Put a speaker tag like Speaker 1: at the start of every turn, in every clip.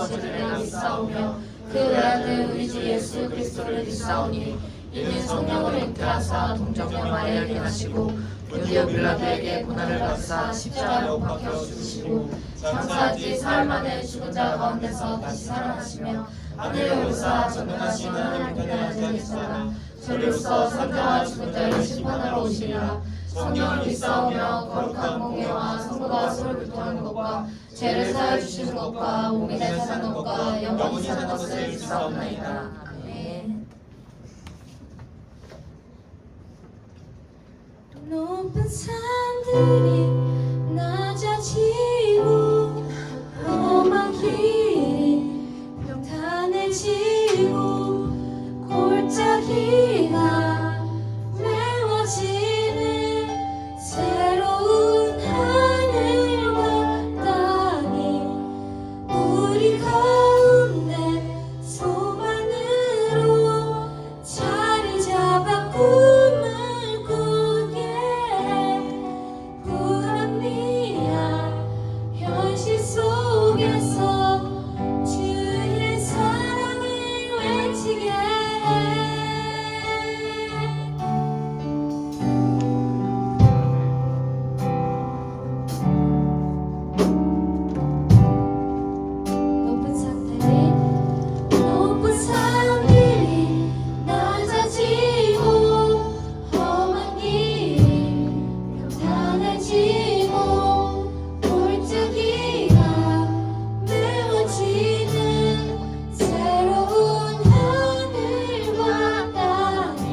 Speaker 1: 거짓을 믿사오며 그 외아들 우리 주 예수 그리스도를 믿사오니 이는 성령으로 잉태하사 동정녀 마리아에게 나시고 본디오 빌라도에게 고난을 받으사 십자가로 박혀 죽으시고 장사한 지 사흘 만에 죽은 자 가운데서 다시 살아나시며 하늘에 오르사 전능하신 하나님께 앉으시다가 저리로서 산자와 죽은 자를 심판하러 오시리라. 성령을 믿사오며 거룩한 공예와 성부가 서로 교통하는 것과 죄를 사하여 주시는 것과 몸이 사는 것과 영원히 사는 것을 믿사옵나이다. 아멘.
Speaker 2: 높은 산들이 낮아지고 험한 길이 평탄해지고 골짜기가 메워지는 새로운 하늘과 땅이 우리 가운데 소망으로 자리 잡아 꿈을 꾸게 불합리한 현실 속에서 주의 사랑을 외치게 높은 산들이 낮아지고 험한 길이 평탄해지고 골짜기가 메워지는 새로운 하늘과 땅이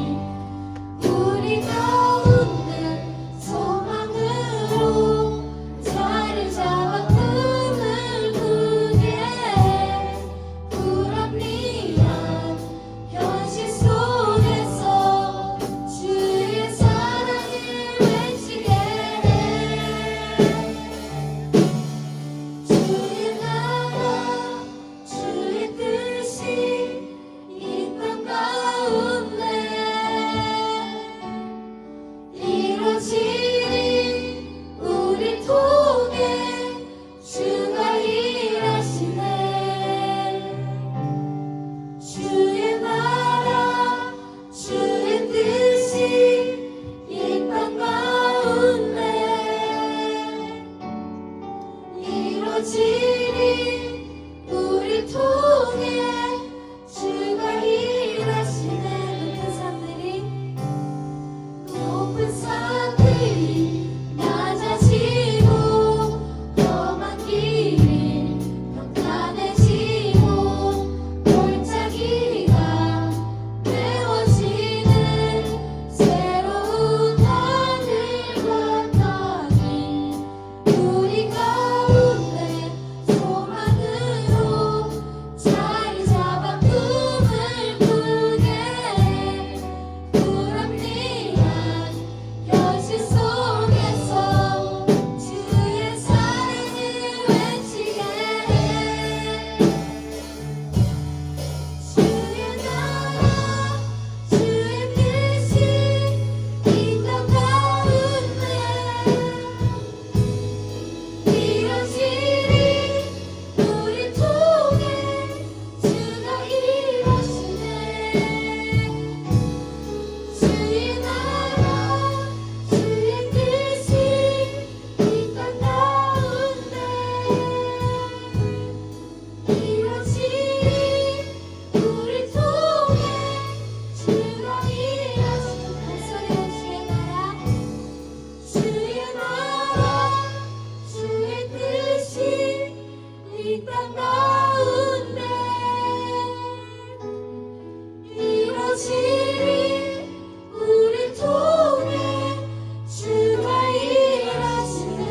Speaker 2: 우리 가운데 소망으로 자리 잡아 꿈을 꾸게 불합리한 현실 속에서 주의 사랑을 외치게 주의 나라 주의 뜻이 이 땅 가운데 이루어지리. 우리 통해 주가 일하시네. 주의 나라 주의 뜻이 이 땅 가운데 이루어지리. 우리 통해 주가 일하시네. 높은 산들이 낮아지고 험한 길이 평탄해지고 골짜기가 메워지는 새로운 하늘과 땅이 우리 가운데 소망으로 자리 잡아 꿈을 꾸게 불합리한 현실 속에서 주의 사랑을 외치게 주의 나라 주의 뜻이 이 땅 가운데 이루어지리. 우리 통해 주가 일하시네. 주의 나라 주의 뜻이 이 땅 가운데 이루어지리. 우리 통해 주가 일하시네. 주의 나라 주의 뜻이 이 땅 가운데 이루어지리. 우리 통해 주가 일하시네.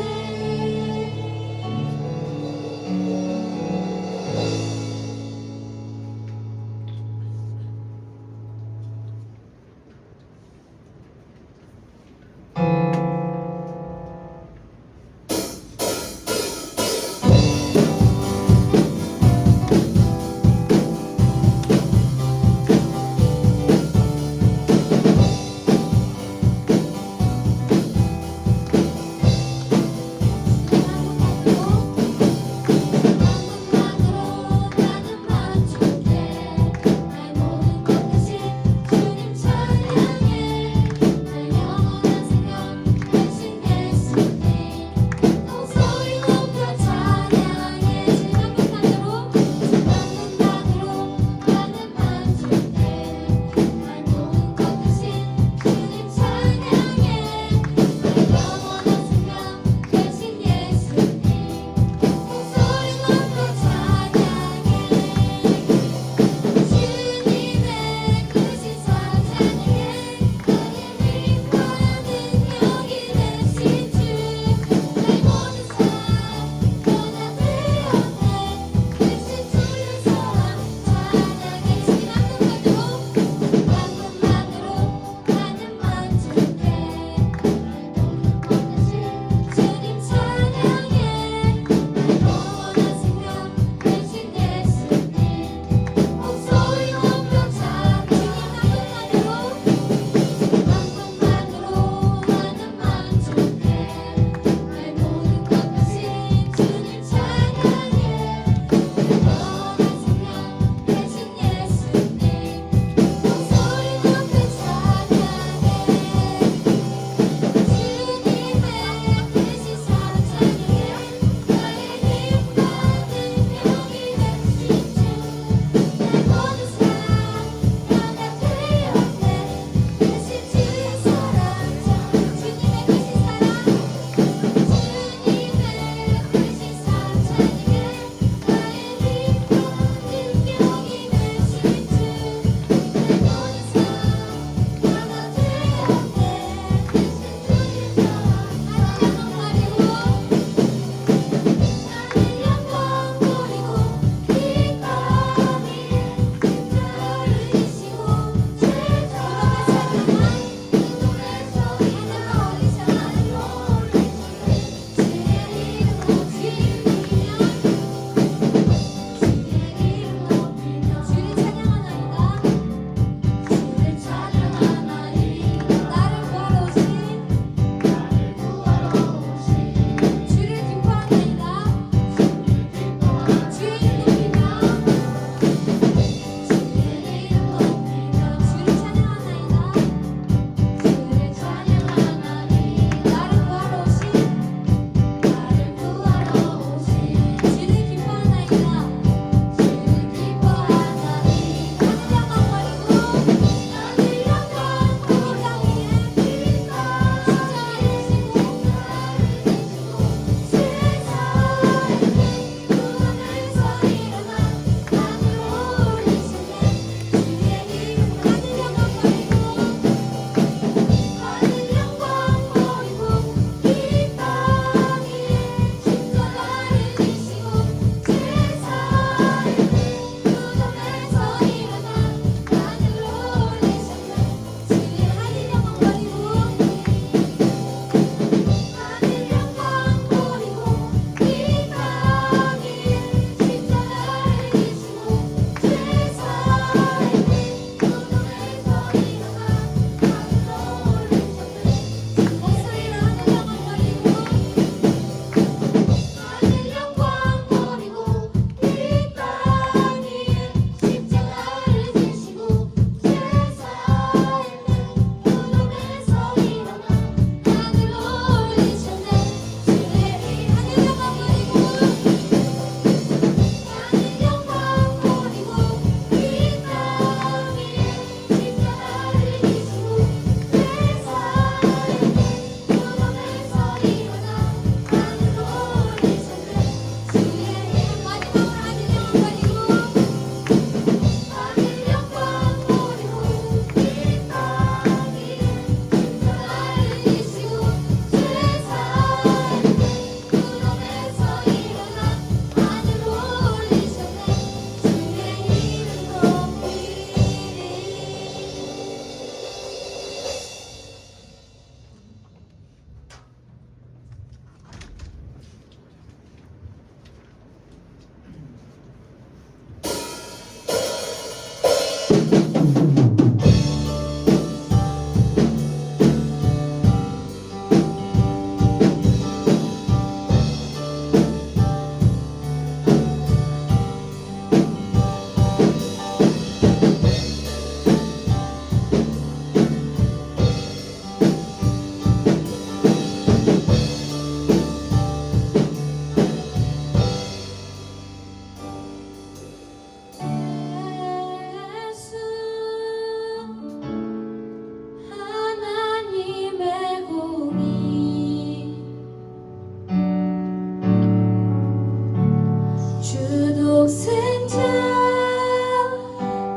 Speaker 2: 독생자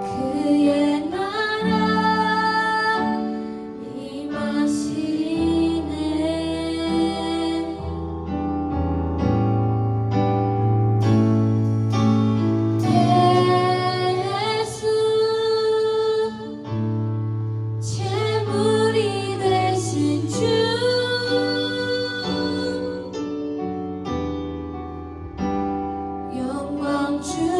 Speaker 2: 그의 나라 임하시네. 예수 제물이 되신 주 영광 주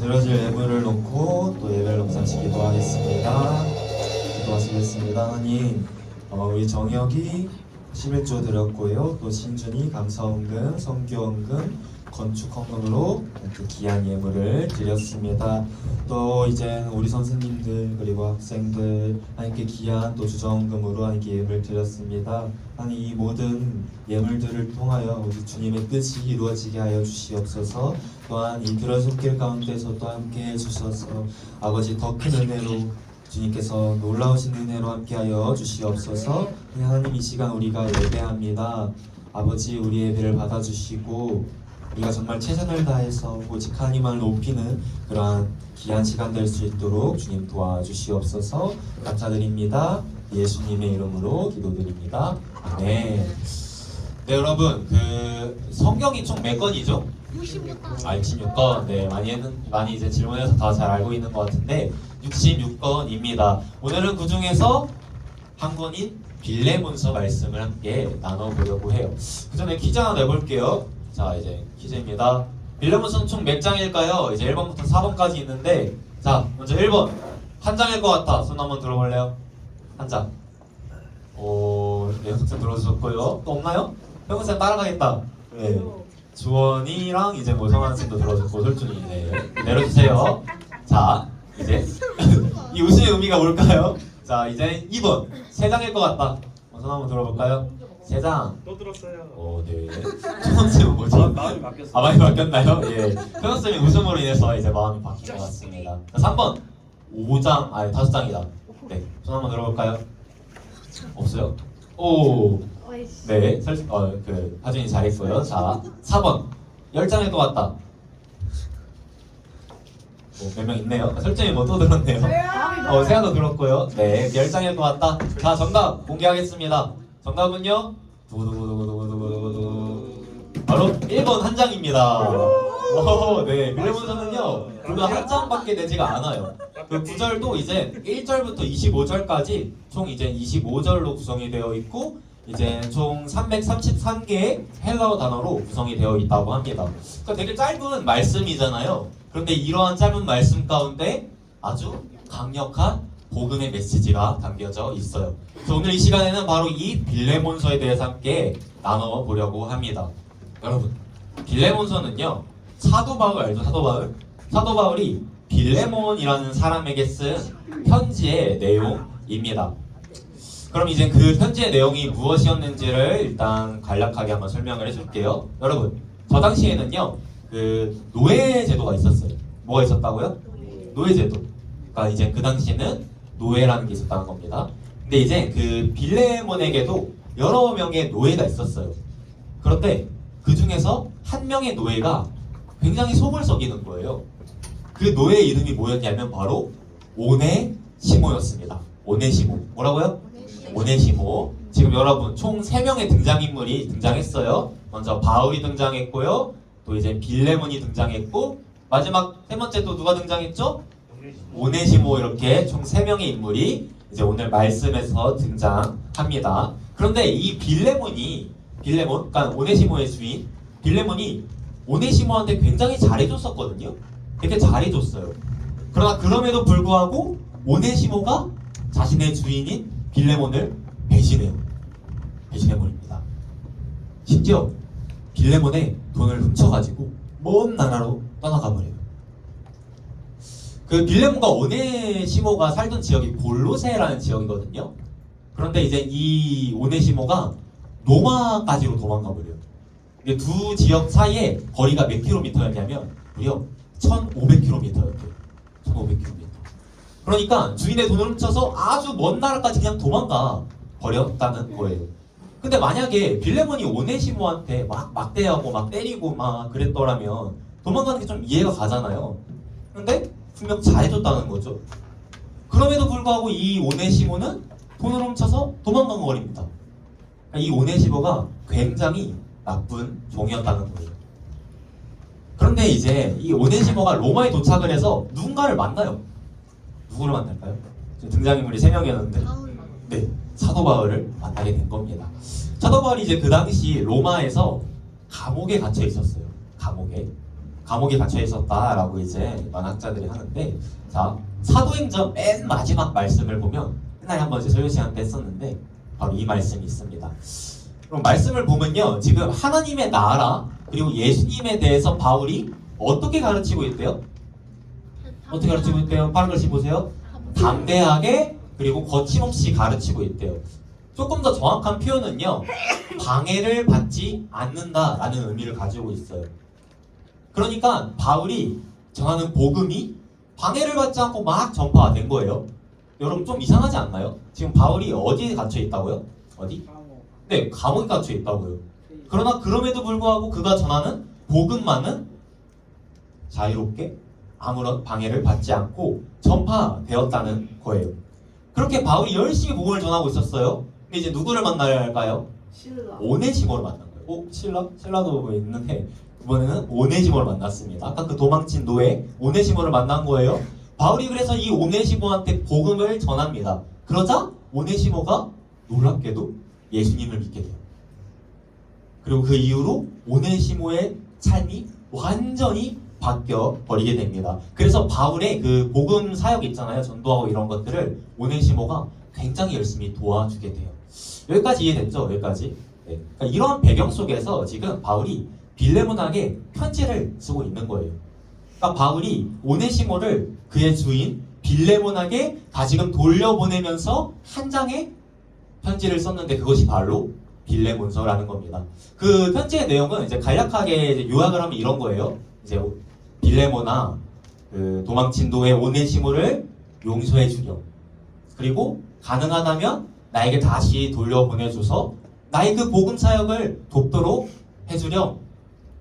Speaker 3: 드려질 예물을 놓고 또 예배를 묵상시 기도하겠습니다. 기도하시겠습니다. 하나님, 우리 정혁이 11조 드렸고요. 또 신준이 감사원금, 성교원금, 건축헌금으로 이렇게 귀한 예물을 드렸습니다. 또 이제 우리 선생님들 그리고 학생들 하나님께 귀한 또 주정금으로 하나님께 예물 드렸습니다. 하나님 이 모든 예물들을 통하여 우리 주님의 뜻이 이루어지게 하여 주시옵소서. 또한 이 들어진 손길 가운데서 또 함께 해주셔서 아버지 더 큰 은혜로 주님께서 놀라우신 은혜로 함께하여 주시옵소서. 하나님 이 시간 우리가 예배합니다. 아버지 우리 예배를 받아주시고 우리가 정말 최선을 다해서 오직 하나님을 높이는 그러한 귀한 시간 될 수 있도록 주님 도와주시옵소서. 감사드립니다. 예수님의 이름으로 기도드립니다. 아멘. 네 여러분 그 성경이 총 몇 권이죠? 66권. 네 많이 이제 질문해서 다 잘 알고 있는 것 같은데 66권입니다. 오늘은 그 중에서 한 권인 빌레몬서 말씀을 함께 나눠보려고 해요. 그 전에 퀴즈 하나 내볼게요. 자 이제 퀴즈입니다. 빌레몬서는 총 몇 장일까요? 이제 1번부터 4번까지 있는데 자 먼저 1번 한 장일 것 같아. 손 한번 들어볼래요? 한 장. 네, 현석쌤 들어주셨고요. 또 없나요? 현석쌤 따라가겠다. 네. 주원이랑 이제 뭐 성환쌤도 들어줬고 솔준이 네. 내려주세요. 자 이제 이 웃음의 의미가 뭘까요? 자 이제 2번 3장일 것 같다. 손 한번 들어볼까요? 3장.
Speaker 4: 또 들었어요.
Speaker 3: 네. 현석쌤은 뭐죠?
Speaker 4: 마음이 바뀌었어요.
Speaker 3: 아 많이 바뀌었나요? 예. 현석쌤이 웃음으로 인해서 이제 마음이 바뀐 것 같습니다. 자 3번 5장 아니 5장이다. 네. 손 한번 들어볼까요? 없어요? 오. 네. 그 하준이 잘했고요. 자 4번 10장일 것 같다. 몇 명 있네요. 설정이 뭐 또 들었네요. 세아도 들었고요. 네, 10장일 것 같다. 자, 정답 공개하겠습니다. 정답은요? 두구두구두구두구두구두구 바로 1번 한 장입니다. 네, 빌레몬서는요 불과 한 장밖에 되지가 않아요. 그 구절도 이제 1절부터 25절까지 총 이제 25절로 구성이 되어 있고 이제 총 333개의 헬라어 단어로 구성이 되어 있다고 합니다. 그러니까 되게 짧은 말씀이잖아요. 그런데 이러한 짧은 말씀 가운데 아주 강력한 복음의 메시지가 담겨져 있어요. 그래서 오늘 이 시간에는 바로 이 빌레몬서에 대해서 함께 나눠보려고 합니다. 여러분, 빌레몬서는요 사도 바울 알죠? 사도 바울? 사도 바울이 빌레몬이라는 사람에게 쓴 편지의 내용입니다. 그럼 이제 그 편지의 내용이 무엇이었는지를 일단 간략하게 한번 설명을 해줄게요. 여러분, 저 당시에는요 그 노예 제도가 있었어요. 뭐가 있었다고요? 노예 제도. 그러니까 이제 그 당시에는 노예라는 게 있었다는 겁니다. 근데 이제 그 빌레몬에게도 여러 명의 노예가 있었어요. 그런데 그 중에서 한 명의 노예가 굉장히 속을 썩이는 거예요. 그 노예의 이름이 뭐였냐면 바로 오네시모였습니다. 오네시모. 뭐라고요? 오네시모. 지금 여러분 총 3명의 등장인물이 등장했어요. 먼저 바울이 등장했고요. 또 이제 빌레몬이 등장했고 마지막 세 번째 또 누가 등장했죠? 오네시모. 이렇게 총 3명의 인물이 이제 오늘 말씀에서 등장합니다. 그런데 이 빌레몬, 그러니까 오네시모의 주인 빌레몬이 오네시모한테 굉장히 잘해줬었거든요. 되게 잘해줬어요. 그러나 그럼에도 불구하고 오네시모가 자신의 주인인 빌레몬을 배신해요. 배신해버립니다. 심지어 빌레몬의 돈을 훔쳐가지고 먼 나라로 떠나가버려요. 그 빌레몬과 오네시모가 살던 지역이 골로세라는 지역이거든요. 그런데 이제 이 오네시모가 로마까지로 도망가버려요. 근데 두 지역 사이에 거리가 몇 킬로미터였냐면 무려 1500km였대요. 1500km. 그러니까 주인의 돈을 훔쳐서 아주 먼 나라까지 그냥 도망가 버렸다는 거예요. 근데 만약에 빌레몬이 오네시모한테 막 막대하고 막 때리고 막 그랬더라면 도망가는 게 좀 이해가 가잖아요. 근데 분명 잘해줬다는 거죠. 그럼에도 불구하고 이 오네시모는 돈을 훔쳐서 도망간 거입니다. 이 오네시모가 굉장히 나쁜 종이었다는 거예요. 그런데 이제 이 오네시모가 로마에 도착을 해서 누군가를 만나요. 누구를 만날까요? 등장인물이 3명이었는데 네, 사도 바울을 만나게 된 겁니다. 사도 바울이 이제 그 당시 로마에서 감옥에 갇혀 있었어요. 감옥에. 감옥에 갇혀 있었다라고 이제 많은 학자들이 하는데, 자, 사도행전 맨 마지막 말씀을 보면 옛날에 한번 이제 설교 시간 때 했었는데 바로 이 말씀이 있습니다. 그럼 말씀을 보면요, 지금 하나님의 나라 그리고 예수님에 대해서 바울이 어떻게 가르치고 있대요? 어떻게 가르치고 있대요? 빠른 글씨 보세요. 담대하게 그리고 거침없이 가르치고 있대요. 조금 더 정확한 표현은요, 방해를 받지 않는다라는 의미를 가지고 있어요. 그러니까 바울이 전하는 복음이 방해를 받지 않고 막 전파가 된 거예요. 여러분 좀 이상하지 않나요? 지금 바울이 어디에 갇혀 있다고요? 어디? 네, 감옥에 갇혀 있다고요. 그러나 그럼에도 불구하고 그가 전하는 복음만은 자유롭게 아무런 방해를 받지 않고 전파되었다는 거예요. 그렇게 바울이 열심히 복음을 전하고 있었어요. 근데 이제 누구를 만날까요? 오네시모를 만난 거예요. 신라도 있는데 이번에는 오네시모를 만났습니다. 아까 그 도망친 노예 오네시모를 만난 거예요. 바울이 그래서 이 오네시모한테 복음을 전합니다. 그러자 오네시모가 놀랍게도 예수님을 믿게 돼요. 그리고 그 이후로 오네시모의 삶이 완전히 바뀌어 버리게 됩니다. 그래서 바울의 그 복음 사역 있잖아요. 전도하고 이런 것들을 오네시모가 굉장히 열심히 도와주게 돼요. 여기까지 이해됐죠? 여기까지. 네. 그러니까 이런 배경 속에서 지금 바울이 빌레몬에게 편지를 쓰고 있는 거예요. 그러니까 바울이 오네시모를 그의 주인 빌레몬에게 다시금 돌려보내면서 한 장의 편지를 썼는데 그것이 바로 빌레몬서라는 겁니다. 그 편지의 내용은 이제 간략하게 이제 요약을 하면 이런 거예요. 이제 빌레몬아, 그 도망친 노예 오네시모를 용서해 주렴. 그리고 가능하다면 나에게 다시 돌려보내줘서 나의 그 복음 사역을 돕도록 해주렴.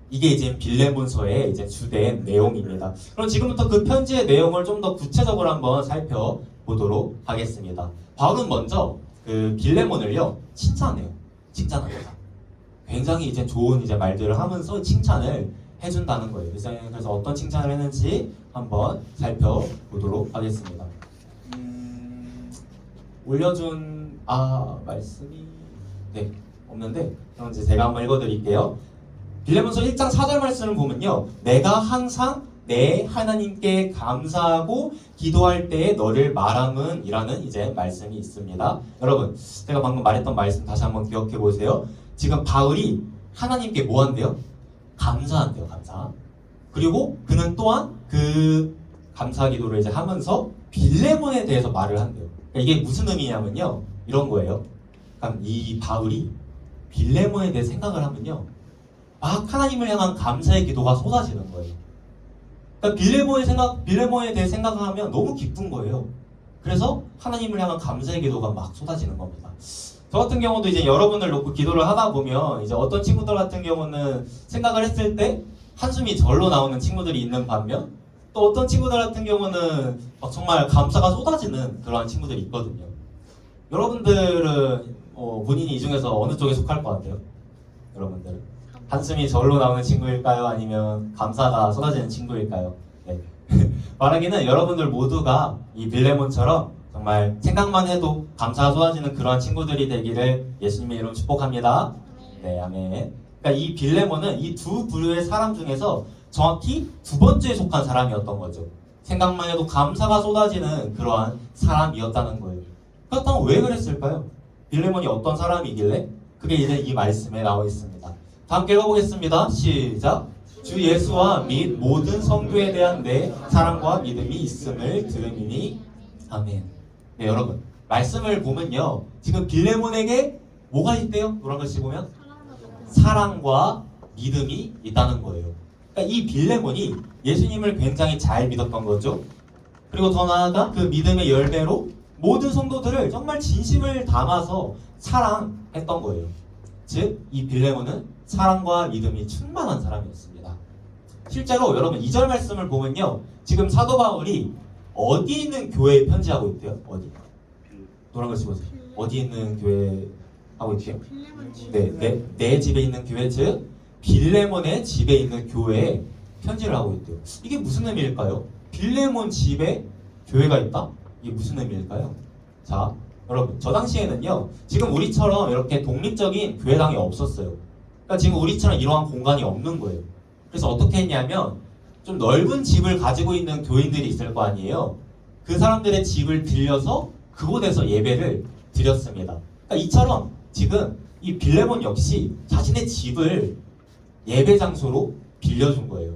Speaker 3: 이게 이제 빌레몬서의 이제 주된 내용입니다. 그럼 지금부터 그 편지의 내용을 좀 더 구체적으로 한번 살펴보도록 하겠습니다. 바울은 먼저 그 빌레몬을요 칭찬해요. 칭찬합니다. 굉장히 이제 좋은 이제 말들을 하면서 칭찬을 해준다는 거예요. 그래서 어떤 칭찬을 했는지 한번 살펴보도록 하겠습니다. 올려준 말씀이 없는데 그럼 이제 제가 한번 읽어드릴게요. 빌레몬서 1장 4절 말씀을 보면요, 내가 항상 내 하나님께 감사하고 기도할 때에 너를 말함은 이라는 이제 말씀이 있습니다. 여러분 제가 방금 말했던 말씀 다시 한번 기억해 보세요. 지금 바울이 하나님께 뭐 한대요? 감사한대요. 감사. 그리고 그는 또한 그 감사 기도를 이제 하면서 빌레몬에 대해서 말을 한대요. 그러니까 이게 무슨 의미냐면요, 이런 거예요. 그러니까 이 바울이 빌레몬에 대해 생각을 하면요, 막 하나님을 향한 감사의 기도가 쏟아지는 거예요. 그러니까 빌레몬에 대해 생각하면 너무 기쁜 거예요. 그래서 하나님을 향한 감사의 기도가 막 쏟아지는 겁니다. 저 같은 경우도 이제 여러분을 놓고 기도를 하다 보면 이제 어떤 친구들 같은 경우는 생각을 했을 때 한숨이 절로 나오는 친구들이 있는 반면 또 어떤 친구들 같은 경우는 막 정말 감사가 쏟아지는 그러한 친구들이 있거든요. 여러분들은 본인이 이 중에서 어느 쪽에 속할 것 같아요? 여러분들은 한숨이 절로 나오는 친구일까요? 아니면 감사가 쏟아지는 친구일까요? 네. 말하기는 여러분들 모두가 이 빌레몬처럼 정말 생각만 해도 감사가 쏟아지는 그러한 친구들이 되기를 예수님의 이름으로 축복합니다. 네, 아멘. 그러니까 이 빌레몬은 이 두 부류의 사람 중에서 정확히 두 번째에 속한 사람이었던 거죠. 생각만 해도 감사가 쏟아지는 그러한 사람이었다는 거예요. 그렇다면 왜 그랬을까요? 빌레몬이 어떤 사람이길래? 그게 이제 이 말씀에 나와 있습니다. 다 함께 읽어보겠습니다. 시작. 주 예수와 및 모든 성도에 대한 내 사랑과 믿음이 있음을 들으니 아멘. 네, 여러분 말씀을 보면요, 지금 빌레몬에게 뭐가 있대요? 노란 글씨 보면 사랑과 믿음이 있다는 거예요. 그러니까 이 빌레몬이 예수님을 굉장히 잘 믿었던 거죠. 그리고 더 나아가 그 믿음의 열매로 모든 성도들을 정말 진심을 담아서 사랑했던 거예요. 즉, 이 빌레몬은 사랑과 믿음이 충만한 사람이었습니다. 실제로 여러분 2절 말씀을 보면요, 지금 사도 바울이 어디 있는 교회에 편지하고 있대요? 어디? 노란 글씨 보세요. 어디 있는 교회 하고 있대요? 내 집에 있는 교회, 즉 빌레몬의 집에 있는 교회에 편지를 하고 있대요. 이게 무슨 의미일까요? 빌레몬 집에 교회가 있다? 이게 무슨 의미일까요? 자, 여러분 저 당시에는요, 지금 우리처럼 이렇게 독립적인 교회당이 없었어요. 그러니까 지금 우리처럼 이러한 공간이 없는 거예요. 그래서 어떻게 했냐면
Speaker 4: 좀 넓은 집을 가지고 있는 교인들이 있을 거 아니에요. 그 사람들의 집을 빌려서 그곳에서 예배를 드렸습니다. 그러니까 이처럼 지금 이 빌레몬 역시 자신의 집을 예배 장소로 빌려준 거예요.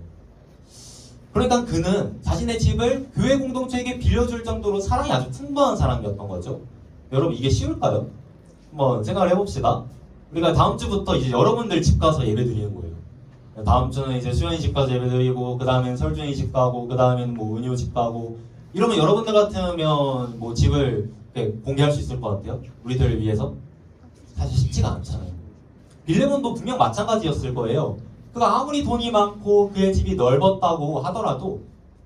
Speaker 4: 그러니까 그는 자신의 집을 교회 공동체에게 빌려줄 정도로 사랑이 아주 풍부한 사람이었던 거죠. 여러분 이게 쉬울까요? 한번 생각을 해봅시다. 우리가 다음 주부터 이제 여러분들 집 가서 예배 드리는 거예요. 다음 주는 이제 수현이 집 가서 예배 드리고, 그 다음엔 설준이 집 가고, 그 다음엔 뭐 은효 집 가고, 이러면 여러분들 같으면 뭐 집을 공개할 수 있을 것 같아요? 우리들을 위해서? 사실 쉽지가 않잖아요. 빌레몬도 분명 마찬가지였을 거예요. 그가 아무리 돈이 많고 그의 집이 넓었다고 하더라도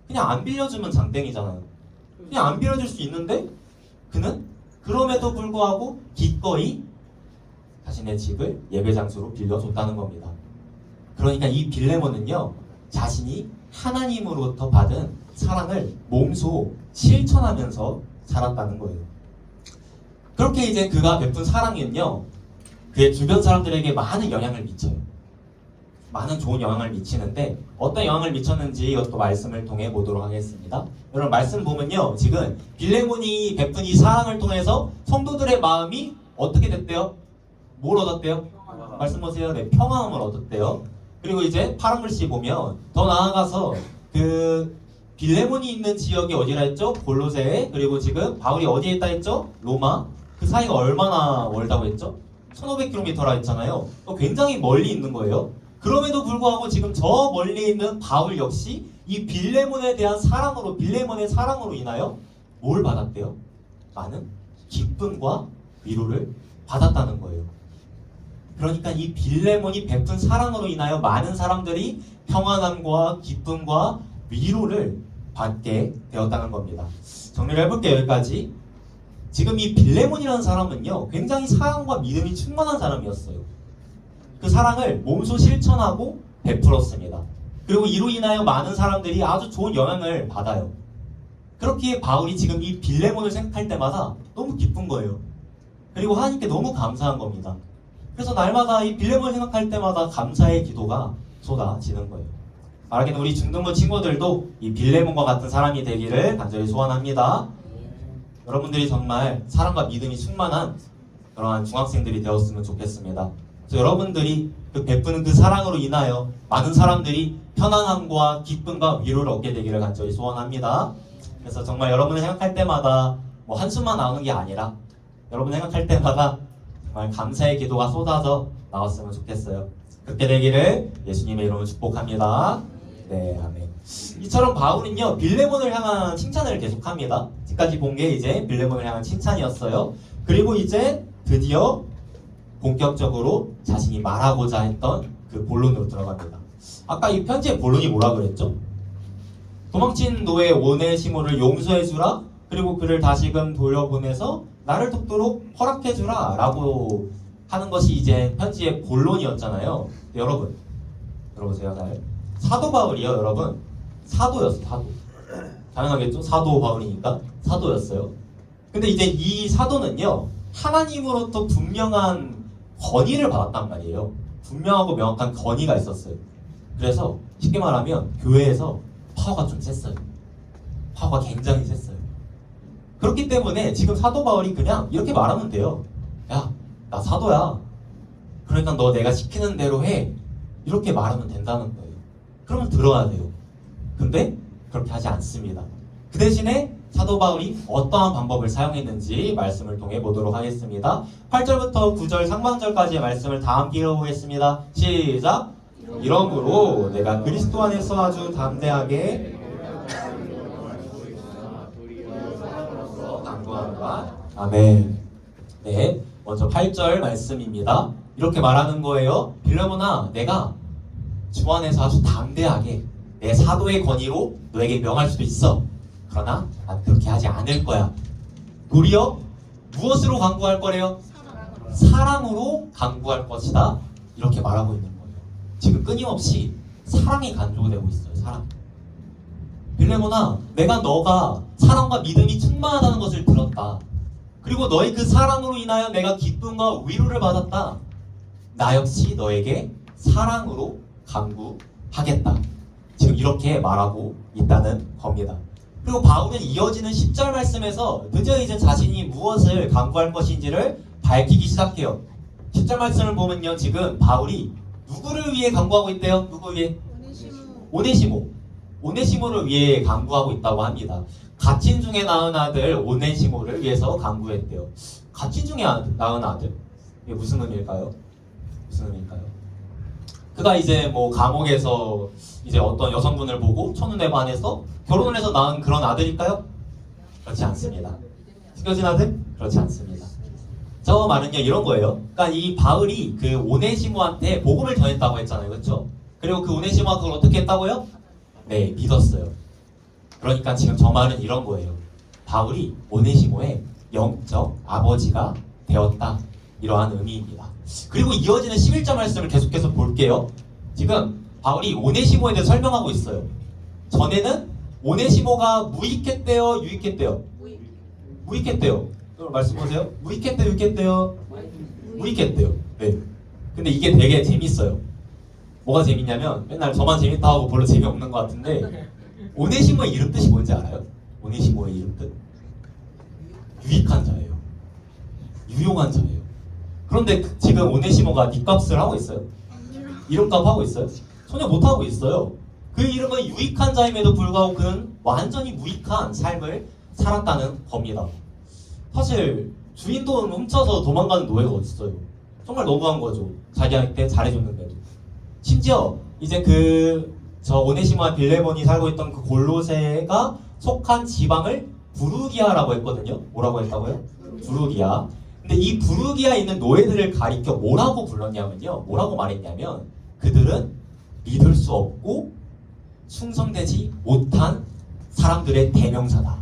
Speaker 4: 그냥 안 빌려주면 장땡이잖아요. 그냥 안 빌려줄 수 있는데 그는 그럼에도 불구하고 기꺼이 자신의 집을 예배 장소로 빌려줬다는 겁니다. 그러니까 이 빌레몬은요, 자신이 하나님으로부터 받은 사랑을 몸소 실천하면서 살았다는 거예요. 그렇게 이제 그가 베푼 사랑은요, 그의 주변 사람들에게 많은 영향을 미쳐요. 많은 좋은 영향을 미치는데 어떤 영향을 미쳤는지 이것도 말씀을 통해 보도록 하겠습니다. 여러분 말씀 보면요, 지금 빌레몬이 베푼 이 사랑을 통해서 성도들의 마음이 어떻게 됐대요? 뭘 얻었대요? 말씀 보세요. 네, 평안함을 얻었대요. 그리고 이제 파란 글씨 보면 더 나아가서 그 빌레몬이 있는 지역이 어디라 했죠? 골로새. 그리고 지금 바울이 어디에 있다 했죠? 로마. 그 사이가 얼마나 멀다고 했죠? 1500km라 했잖아요. 굉장히 멀리 있는 거예요. 그럼에도 불구하고 지금 저 멀리 있는 바울 역시 이 빌레몬에 대한 사랑으로, 빌레몬의 사랑으로 인하여 뭘 받았대요? 많은 기쁨과 위로를 받았다는 거예요. 그러니까 이 빌레몬이 베푼 사랑으로 인하여 많은 사람들이 평안함과 기쁨과 위로를 받게 되었다는 겁니다. 정리를 해볼게요. 여기까지. 지금 이 빌레몬이라는 사람은요, 굉장히 사랑과 믿음이 충만한 사람이었어요. 그 사랑을 몸소 실천하고 베풀었습니다. 그리고 이로 인하여 많은 사람들이 아주 좋은 영향을 받아요. 그렇기에 바울이 지금 이 빌레몬을 생각할 때마다 너무 기쁜 거예요. 그리고 하나님께 너무 감사한 겁니다. 그래서 날마다 이 빌레몬을 생각할 때마다 감사의 기도가 쏟아지는 거예요. 말하기는 우리 중등부 친구들도 이 빌레몬과 같은 사람이 되기를 간절히 소원합니다. 여러분들이 정말 사랑과 믿음이 충만한 그러한 중학생들이 되었으면 좋겠습니다. 그래서 여러분들이 그 베푸는 그 사랑으로 인하여 많은 사람들이 편안함과 기쁨과 위로를 얻게 되기를 간절히 소원합니다. 그래서 정말 여러분을 생각할 때마다 뭐 한숨만 나오는 게 아니라 여러분 생각할 때마다 정말 감사의 기도가 쏟아져 나왔으면 좋겠어요. 그렇게 되기를 예수님의 이름으로 축복합니다. 네, 아멘. 이처럼 바울은요, 빌레몬을 향한 칭찬을 계속합니다. 지금까지 본 게 이제 빌레몬을 향한 칭찬이었어요. 그리고 이제 드디어 본격적으로 자신이 말하고자 했던 그 본론으로 들어갑니다. 아까 이 편지의 본론이 뭐라 그랬죠? 도망친 노예 오네시모를 용서해주라. 그리고 그를 다시금 돌려보내서 나를 돕도록 허락해주라 라고 하는 것이 이제 편지의 본론이었잖아요. 여러분, 들어보세요. 잘. 사도 바울이요, 여러분. 사도였어, 사도. 당연하겠죠? 사도 바울이니까 사도였어요. 근데 이제 이 사도는요, 하나님으로부터 분명한 건의를 받았단 말이에요. 분명하고 명확한 건의가 있었어요. 그래서 쉽게 말하면 교회에서 파워가 좀 셌어요. 파워가 굉장히 셌어요. 그렇기 때문에 지금 사도 바울이 그냥 이렇게 말하면 돼요. 야, 나 사도야. 그러니까 너 내가 시키는 대로 해. 이렇게 말하면 된다는 거예요. 그러면 들어야 돼요. 근데 그렇게 하지 않습니다. 그 대신에 사도 바울이 어떠한 방법을 사용했는지 말씀을 통해 보도록 하겠습니다. 8절부터 9절 상반절까지의 말씀을 다 함께 읽어보겠습니다. 시작! 이러므로 내가 그리스도 안에서 아주 담대하게 당부한다. 아멘. 네, 먼저 8절 말씀입니다. 이렇게 말하는 거예요. 빌레몬아, 내가 주 안에서 아주 담대하게 내 사도의 권위로 너에게 명할 수도 있어. 그러나 난 그렇게 하지 않을 거야. 도리어 무엇으로 강구할 거래요? 사랑으로 강구할 것이다. 이렇게 말하고 있는 거예요. 지금 끊임없이 사랑이 강조되고 있어요. 사랑. 빌레몬아, 내가 너가 사랑과 믿음이 충만하다는 것을 들었다. 그리고 너의 그 사랑으로 인하여 내가 기쁨과 위로를 받았다. 나 역시 너에게 사랑으로 강구하겠다. 지금 이렇게 말하고 있다는 겁니다. 그리고 바울은 이어지는 10절 말씀에서 드디어 이제 자신이 무엇을 강구할 것인지를 밝히기 시작해요. 10절 말씀을 보면요, 지금 바울이 누구를 위해 강구하고 있대요? 누구 위해? 오네시모를 위해 강구하고 있다고 합니다. 갇힌 중에 낳은 아들 오네시모를 위해서 강구했대요. 갇힌 중에 낳은 아들, 이게 무슨 의미일까요? 그가 이제 뭐 감옥에서 이제 어떤 여성분을 보고 첫눈에 반해서 결혼을 해서 낳은 그런 아들일까요? 그렇지 않습니다. 숨겨진 아들? 그렇지 않습니다. 저 말은요, 이런 거예요. 그러니까 이 바울이 그 오네시모한테 복음을 전했다고 했잖아요, 그렇죠? 그리고 그 오네시모가 그걸 어떻게 했다고요? 네, 믿었어요. 그러니까 지금 저 말은 이런 거예요. 바울이 오네시모의 영적 아버지가 되었다, 이러한 의미입니다. 그리고 이어지는 11절 말씀을 계속해서 볼게요. 지금 바울이 오네시모에 대해 설명하고 있어요. 전에는 오네시모가 무익했대요, 유익했대요? 무익했대요. 말씀 보세요. 무익했대요, 유익했대요? 무익했대요. 네. 근데 이게 되게 재밌어요. 뭐가 재밌냐면 맨날 저만 재밌다 하고 별로 재미없는 것 같은데, 오네시모의 이름 뜻이 뭔지 알아요? 오네시모의 이름 뜻? 유익한 자예요. 유용한 자예요. 그런데 지금 오네시모가 닉값을 하고 있어요? 이름값 하고 있어요? 전혀 못하고 있어요. 그 이름은 유익한 자임에도 불구하고 그는 완전히 무익한 삶을 살았다는 겁니다. 사실 주인 돈 훔쳐서 도망가는 노예가 어딨어요? 정말 너무한 거죠. 자기한테 잘해줬는데도. 심지어 이제 저 오네시모와 빌레몬이 살고 있던 그 골로새가 속한 지방을 부르기아라고 했거든요. 뭐라고 했다고요? 부르기아. 근데 이 부르기아에 있는 노예들을 가리켜 뭐라고 불렀냐면요, 뭐라고 말했냐면, 그들은 믿을 수 없고 충성되지 못한 사람들의 대명사다.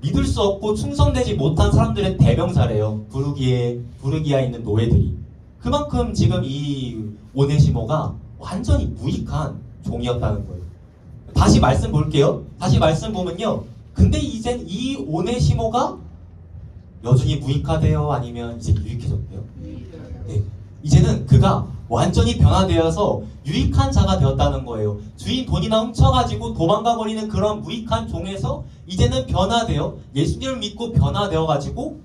Speaker 4: 믿을 수 없고 충성되지 못한 사람들의 대명사래요. 부르기아에 있는 노예들이. 그만큼 지금 이 오네시모가 완전히 무익한 종이었다는 거예요. 다시 말씀 볼게요. 다시 말씀 보면요, 근데 이젠 이 오네시모가 여전히 무익하대요, 아니면 이제 유익해졌대요? 네. 이제는 그가 완전히 변화되어서 유익한 자가 되었다는 거예요. 주인 돈이나 훔쳐가지고 도망가버리는 그런 무익한 종에서 이제는 변화되어 예수님을 믿고 변화되어가지고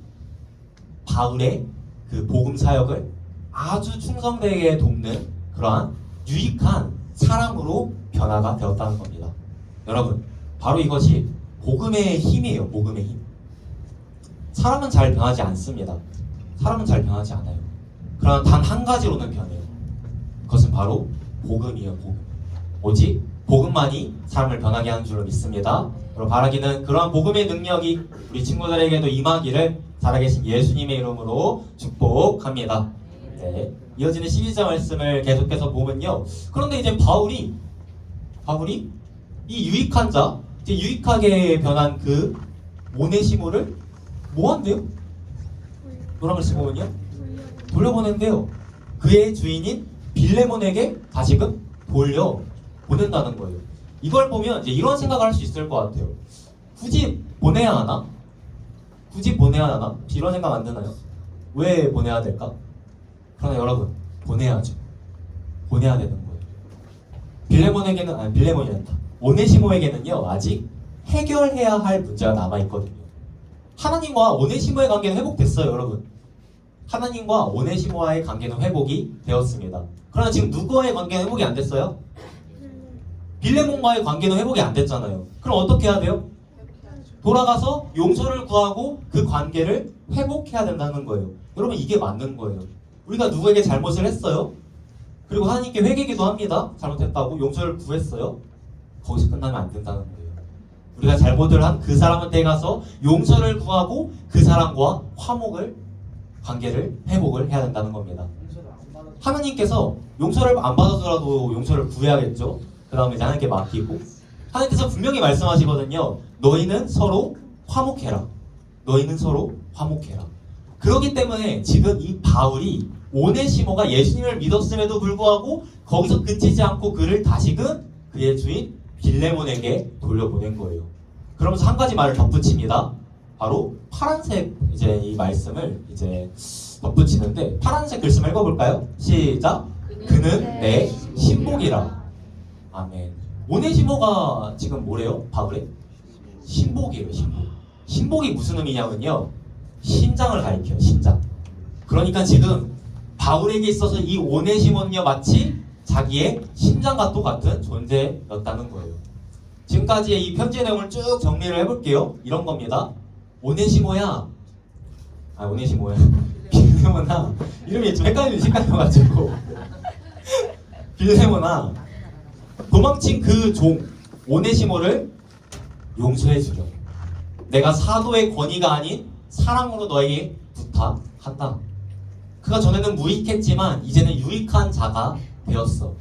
Speaker 4: 바울의 그 복음 사역을 아주 충성되게 돕는 그러한 유익한 사람으로 변화가 되었다는 겁니다. 여러분, 바로 이것이 복음의 힘이에요. 복음의 힘. 사람은 잘 변하지 않습니다. 사람은 잘 변하지 않아요. 그러나 단 한 가지로는 변해요. 그것은 바로 복음이에요. 복음. 오직 복음만이 사람을 변하게 하는 줄로 믿습니다. 그리고 바라기는 그러한 복음의 능력이 우리 친구들에게도 임하기를 살아계신 예수님의 이름으로 축복합니다. 네. 이어지는 12절 말씀을 계속해서 보면요, 그런데 이제 바울이 이 유익한 자, 이제 유익하게 변한 그 오네시모를 뭐 한대요? 노란 글씨 보면요, 돌려보낸대요. 그의 주인인 빌레몬에게 다시금 돌려보낸다는 거예요. 이걸 보면 이제 이런 생각을 할 수 있을 것 같아요. 굳이 보내야 하나? 이런 생각 안 드나요? 왜 보내야 될까? 그러나 여러분, 보내야죠. 보내야 되는 거예요. 빌레몬이란다. 오네시모에게는요, 아직 해결해야 할 문제가 남아있거든요. 하나님과 오네시모의 관계는 회복됐어요, 여러분. 하나님과 오네시모와의 관계는 회복이 되었습니다. 그러나 지금 누구와의 관계는 회복이 안 됐어요? 빌레몬과의 관계는 회복이 안 됐잖아요. 그럼 어떻게 해야 돼요? 돌아가서 용서를 구하고 그 관계를 회복해야 된다는 거예요. 여러분, 이게 맞는 거예요. 우리가 누구에게 잘못을 했어요. 그리고 하나님께 회개기도 합니다. 잘못했다고 용서를 구했어요. 거기서 끝나면 안 된다는 거예요. 우리가 잘못을 한 그 사람한테 가서 용서를 구하고 그 사람과 관계를 회복을 해야 된다는 겁니다. 하나님께서 용서를 안 받아서라도 용서를 구해야겠죠. 그 다음에 이제 하나님께 맡기고, 하나님께서 분명히 말씀하시거든요. 너희는 서로 화목해라. 그렇기 때문에 지금 이 바울이 오네시모가 예수님을 믿었음에도 불구하고 거기서 그치지 않고 그를 다시금 그의 주인 빌레몬에게 돌려보낸 거예요. 그러면서 한 가지 말을 덧붙입니다. 바로 파란색 이제 이 말씀을 이제 덧붙이는데, 파란색 글씨 읽어볼까요? 시작. 그는 내 신복이라. 아멘. 오네시모가 지금 뭐래요? 바울의 신복이에요. 신복. 신복이 무슨 의미냐면요, 신장을 가리켜요. 신장. 그러니까 지금 바울에게 있어서 이 오네시모는요, 마치 자기의 신장과 똑같은 존재였다는 거예요. 지금까지의 이 편지의 내용을 쭉 정리를 해볼게요. 이런 겁니다. 오네시모야, 빌레모나, 이름이 좀 헷갈려가지고 빌레모나, 도망친 그 종 오네시모를 용서해주려. 내가 사도의 권위가 아닌 사랑으로 너에게 부탁한다. 그가 전에는 무익했지만 이제는 유익한 자가 되었어.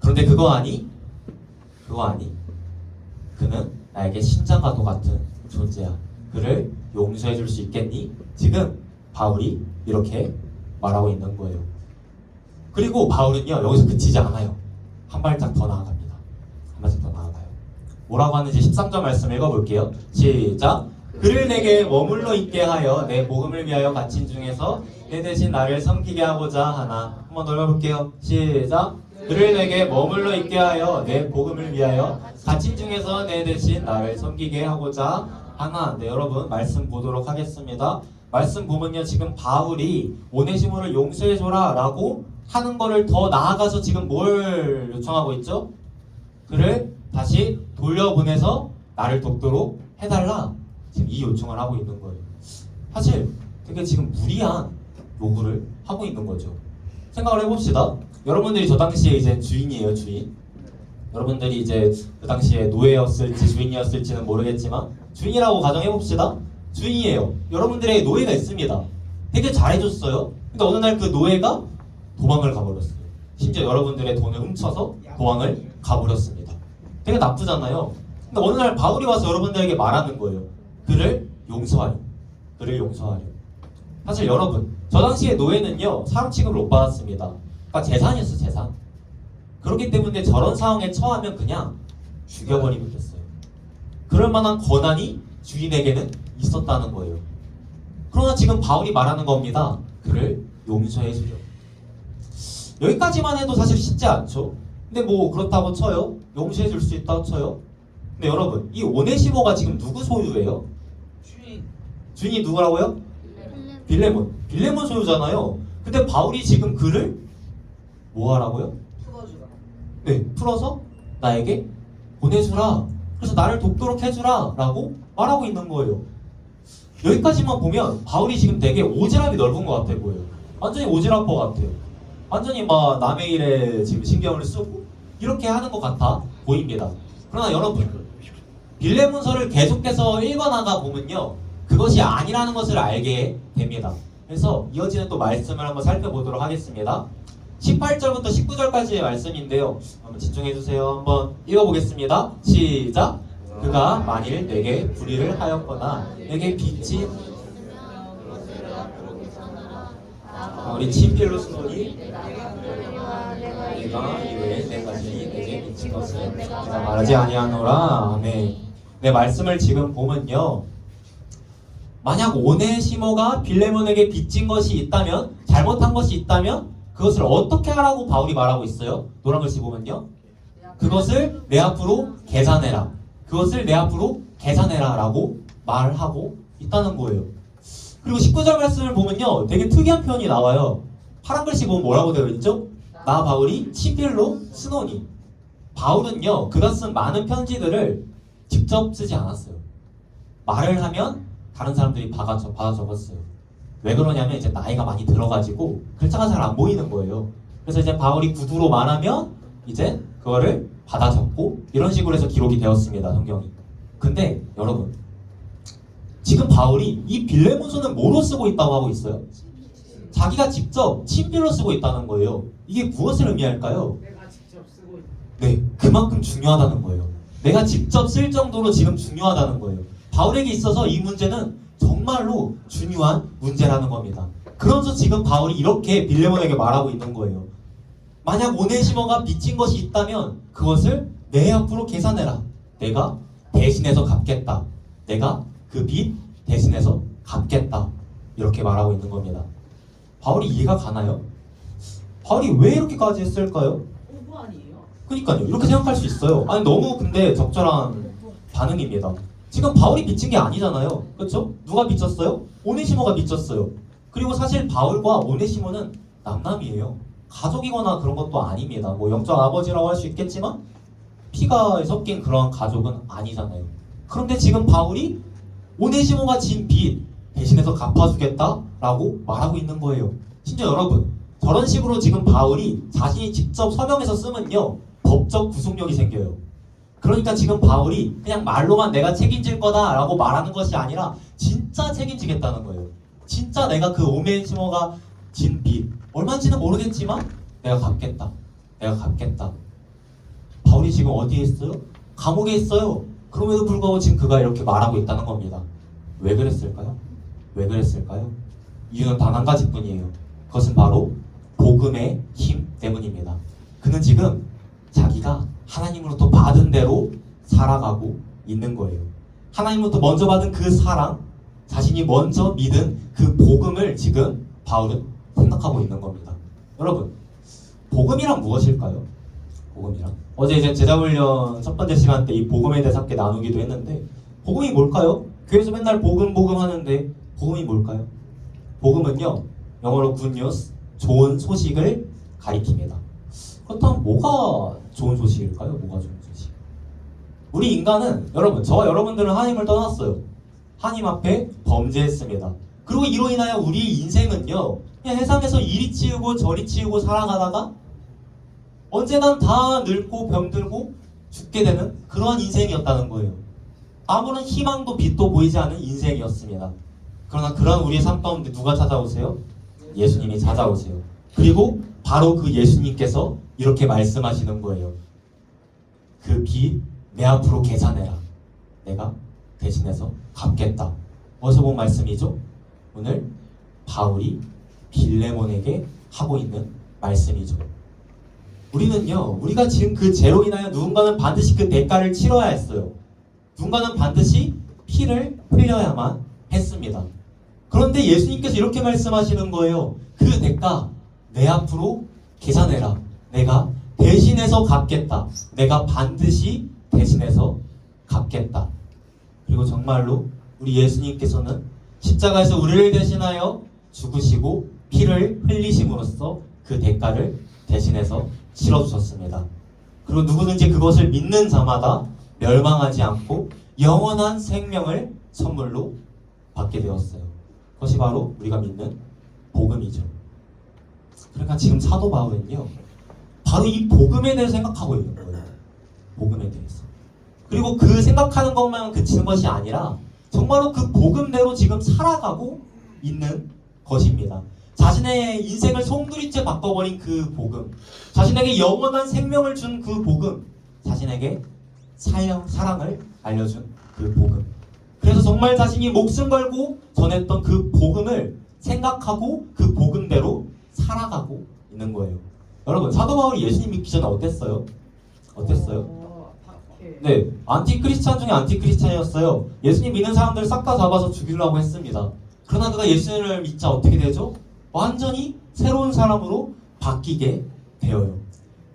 Speaker 4: 그런데 그거 아니? 그는 나에게 신장과도 같은 존재야. 그를 용서해줄 수 있겠니? 지금 바울이 이렇게 말하고 있는 거예요. 그리고 바울은요, 여기서 그치지 않아요. 한 발짝 더 나아갑니다. 한 발짝 더 나아가요. 뭐라고 하는지 13절 말씀 읽어볼게요. 시작. 그를 내게 머물러 있게 하여 내 복음을 위하여 갇힌 중에서 내 대신 나를 섬기게 하고자 하나. 한번 더 읽어볼게요. 시작. 그를 내게 머물러 있게 하여 내 복음을 위하여 갇힌 중에서 내 대신 나를 섬기게 하고자 하나. 네, 여러분 말씀 보도록 하겠습니다. 말씀 보면요, 지금 바울이 오네시모를 용서해줘라 라고 하는 거를 더 나아가서 지금 뭘 요청하고 있죠? 그를 다시 돌려보내서 나를 돕도록 해달라. 지금 이 요청을 하고 있는 거예요. 사실 되게 지금 무리한 요구를 하고 있는 거죠. 생각을 해봅시다. 여러분들이 저 당시에 이제 주인이에요, 주인. 여러분들이 이제 그 당시에 노예였을지 주인이었을지는 모르겠지만 주인이라고 가정해봅시다. 주인이에요. 여러분들의 노예가 있습니다. 되게 잘해줬어요. 근데 어느 날 그 노예가 도망을 가버렸어요. 심지어 여러분들의 돈을 훔쳐서 도망을 가버렸습니다. 되게 나쁘잖아요. 근데 어느 날 바울이 와서 여러분들에게 말하는 거예요. 그를 용서하려. 그를 용서하려. 사실 여러분, 저 당시에 노예는요, 사람 취급을 못 받았습니다. 그러니까 재산이었어, 재산. 그렇기 때문에 저런 상황에 처하면 그냥 죽여버리면 됐어요. 그럴 만한 권한이 주인에게는 있었다는 거예요. 그러나 지금 바울이 말하는 겁니다. 그를 용서해주려. 여기까지만 해도 사실 쉽지 않죠. 근데 뭐 그렇다고 쳐요. 용서해줄 수 있다고 쳐요. 근데 여러분, 이 오네시모가 지금 누구 소유예요? 주인이 누구라고요? 빌레몬. 빌레몬 소유잖아요. 근데 바울이 지금 그를 뭐 하라고요?
Speaker 1: 풀어주라.
Speaker 4: 네, 풀어서 나에게 보내주라. 그래서 나를 돕도록 해주라 라고 말하고 있는 거예요. 여기까지만 보면 바울이 지금 되게 오지랖이 넓은 것 같아 보여요. 완전히 오지랖퍼 같아요. 완전히 막 남의 일에 지금 신경을 쓰고 이렇게 하는 것 같아 보입니다. 그러나 여러분, 빌레몬서를 계속해서 읽어나가 보면요, 그것이 아니라는 것을 알게 됩니다. 그래서 이어지는 또 말씀을 한번 살펴보도록 하겠습니다. 18절부터 19절까지의 말씀인데요, 한번 집중해주세요. 한번 읽어보겠습니다. 시작. 그가 만일 내게 불의를 하였거나 내게 빚진, 우리 친필로스노니 내가 이외에 내 가진이 내게 빚진 것은 내가 말하지 아니하노라. 네, 말씀을 지금 보면요, 만약 오네시모가 빌레몬에게 빚진 것이 있다면, 잘못한 것이 있다면 그것을 어떻게 하라고 바울이 말하고 있어요? 노란 글씨 보면요, 그것을 내 앞으로 계산해라. 그것을 내 앞으로 계산해라 라고 말하고 있다는 거예요. 그리고 19절 말씀을 보면요, 되게 특이한 표현이 나와요. 파란 글씨 보면 뭐라고 되어 있죠? 나 바울이 친필로 쓰노니. 바울은요, 그가 쓴 많은 편지들을 직접 쓰지 않았어요. 말을 하면 다른 사람들이 받아 적었어요. 왜 그러냐면 이제 나이가 많이 들어가지고 글자가 잘 안 보이는 거예요. 그래서 이제 바울이 구두로 말하면 이제 그거를 받아 적고 이런 식으로 해서 기록이 되었습니다, 성경이. 근데 여러분, 지금 바울이 이 빌레몬서는 뭐로 쓰고 있다고 하고 있어요? 자기가 직접 친필로 쓰고 있다는 거예요. 이게 무엇을 의미할까요?
Speaker 1: 내가 직접 쓰고 있다.
Speaker 4: 네, 그만큼 중요하다는 거예요. 내가 직접 쓸 정도로 지금 중요하다는 거예요. 바울에게 있어서 이 문제는 정말로 중요한 문제라는 겁니다. 그러면서 지금 바울이 이렇게 빌레몬에게 말하고 있는 거예요. 만약 오네시모가 빚진 것이 있다면 그것을 내 앞으로 계산해라. 내가 대신해서 갚겠다. 내가 그 빚 대신해서 갚겠다. 이렇게 말하고 있는 겁니다. 바울이 이해가 가나요? 바울이 왜 이렇게까지 했을까요?
Speaker 1: 오부 아니에요?
Speaker 4: 그러니까요. 이렇게 생각할 수 있어요. 아니 너무 근데 적절한 반응입니다. 지금 바울이 빚진 게 아니잖아요. 그렇죠? 누가 빚졌어요? 오네시모가 빚졌어요. 그리고 사실 바울과 오네시모는 남남이에요. 가족이거나 그런 것도 아닙니다. 뭐 영적 아버지라고 할 수 있겠지만 피가 섞인 그런 가족은 아니잖아요. 그런데 지금 바울이 오네시모가 진 빚 대신해서 갚아주겠다라고 말하고 있는 거예요. 심지어 여러분, 저런 식으로 지금 바울이 자신이 직접 서명해서 쓰면요 법적 구속력이 생겨요. 그러니까 지금 바울이 그냥 말로만 내가 책임질 거다라고 말하는 것이 아니라 진짜 책임지겠다는 거예요. 진짜 내가 그 오네시모가 진 빚 얼마인지는 모르겠지만 내가 갚겠다. 내가 갚겠다. 바울이 지금 어디에 있어요? 감옥에 있어요. 그럼에도 불구하고 지금 그가 이렇게 말하고 있다는 겁니다. 왜 그랬을까요? 왜 그랬을까요? 이유는 단 한 가지뿐이에요. 그것은 바로 복음의 힘 때문입니다. 그는 지금 자기가 하나님으로부터 받은 대로 살아가고 있는 거예요. 하나님으로부터 먼저 받은 그 사랑, 자신이 먼저 믿은 그 복음을 지금 바울은 생각하고 있는 겁니다. 여러분, 복음이란 무엇일까요? 복음이란? 어제 이제 제자훈련 첫 번째 시간 때 이 복음에 대해서 함께 나누기도 했는데 복음이 뭘까요? 교회에서 맨날 복음 하는데 복음이 뭘까요? 복음은요, 영어로 good news, 좋은 소식을 가리킵니다. 그렇다면 뭐가 좋은 소식일까요? 뭐가 좋은 소식? 우리 인간은, 여러분, 저와 여러분들은 하나님을 떠났어요. 하나님 앞에 범죄했습니다. 그리고 이로 인하여 우리 인생은요, 그냥 세상에서 이리 치우고 저리 치우고 살아가다가 언젠간 다 늙고 병들고 죽게 되는 그러한 인생이었다는 거예요. 아무런 희망도 빛도 보이지 않는 인생이었습니다. 그러나 그런 우리의 삶 가운데 누가 찾아오세요? 예수님이 찾아오세요. 그리고 바로 그 예수님께서 이렇게 말씀하시는 거예요. 그 빚 내 앞으로 계산해라. 내가 대신해서 갚겠다. 어디서 본 말씀이죠? 오늘 바울이 빌레몬에게 하고 있는 말씀이죠. 우리는요, 우리가 지금 그 죄로 인하여 누군가는 반드시 그 대가를 치러야 했어요. 누군가는 반드시 피를 흘려야만 했습니다. 그런데 예수님께서 이렇게 말씀하시는 거예요. 그 대가 내 앞으로 계산해라. 내가 대신해서 갚겠다. 내가 반드시 대신해서 갚겠다. 그리고 정말로 우리 예수님께서는 십자가에서 우리를 대신하여 죽으시고 피를 흘리심으로써 그 대가를 대신해서 치러주셨습니다. 그리고 누구든지 그것을 믿는 자마다 멸망하지 않고 영원한 생명을 선물로 받게 되었어요. 그것이 바로 우리가 믿는 복음이죠. 그러니까 지금 사도 바울은요, 바로 이 복음에 대해서 생각하고 있는 거예요. 복음에 대해서. 그리고 그 생각하는 것만 그치는 것이 아니라 정말로 그 복음대로 지금 살아가고 있는 것입니다. 자신의 인생을 송두리째 바꿔버린 그 복음, 자신에게 영원한 생명을 준 그 복음, 자신에게 사랑을 알려준 그 복음. 그래서 정말 자신이 목숨 걸고 전했던 그 복음을 생각하고 그 복음대로 살아가고 있는 거예요. 여러분, 사도 바울이 예수님 믿기 전에 어땠어요? 어땠어요? 네, 안티크리스찬 중에 안티크리스찬이었어요. 예수님 믿는 사람들을 싹 다 잡아서 죽이려고 했습니다. 그러나 그가 예수님을 믿자 어떻게 되죠? 완전히 새로운 사람으로 바뀌게 되어요.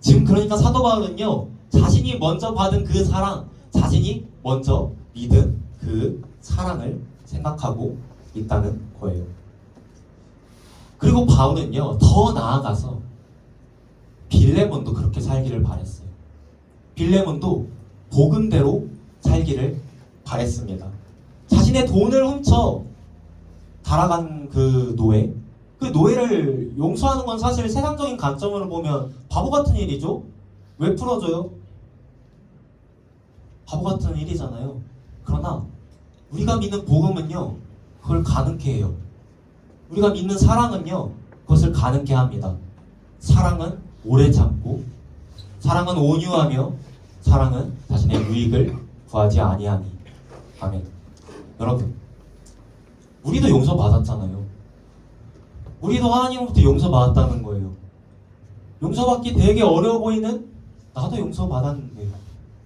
Speaker 4: 지금 그러니까 사도 바울은요, 자신이 먼저 받은 그 사랑, 자신이 먼저 믿은 그 사랑을 생각하고 있다는 거예요. 그리고 바울은요, 더 나아가서 빌레몬도 그렇게 살기를 바랬어요. 빌레몬도 복음대로 살기를 바랬습니다. 자신의 돈을 훔쳐 달아간 그 노예, 그 노예를 용서하는 건 사실 세상적인 관점으로 보면 바보 같은 일이죠. 왜 풀어줘요? 바보 같은 일이잖아요. 그러나 우리가 믿는 복음은요, 그걸 가능케 해요. 우리가 믿는 사랑은요, 그것을 가능케 합니다. 사랑은 오래 참고, 사랑은 온유하며, 사랑은 자신의 유익을 구하지 아니하니. 아멘. 여러분, 우리도 용서받았잖아요. 우리도 하나님으로부터 용서받았다는 거예요. 용서받기 되게 어려워 보이는 나도 용서받았는데,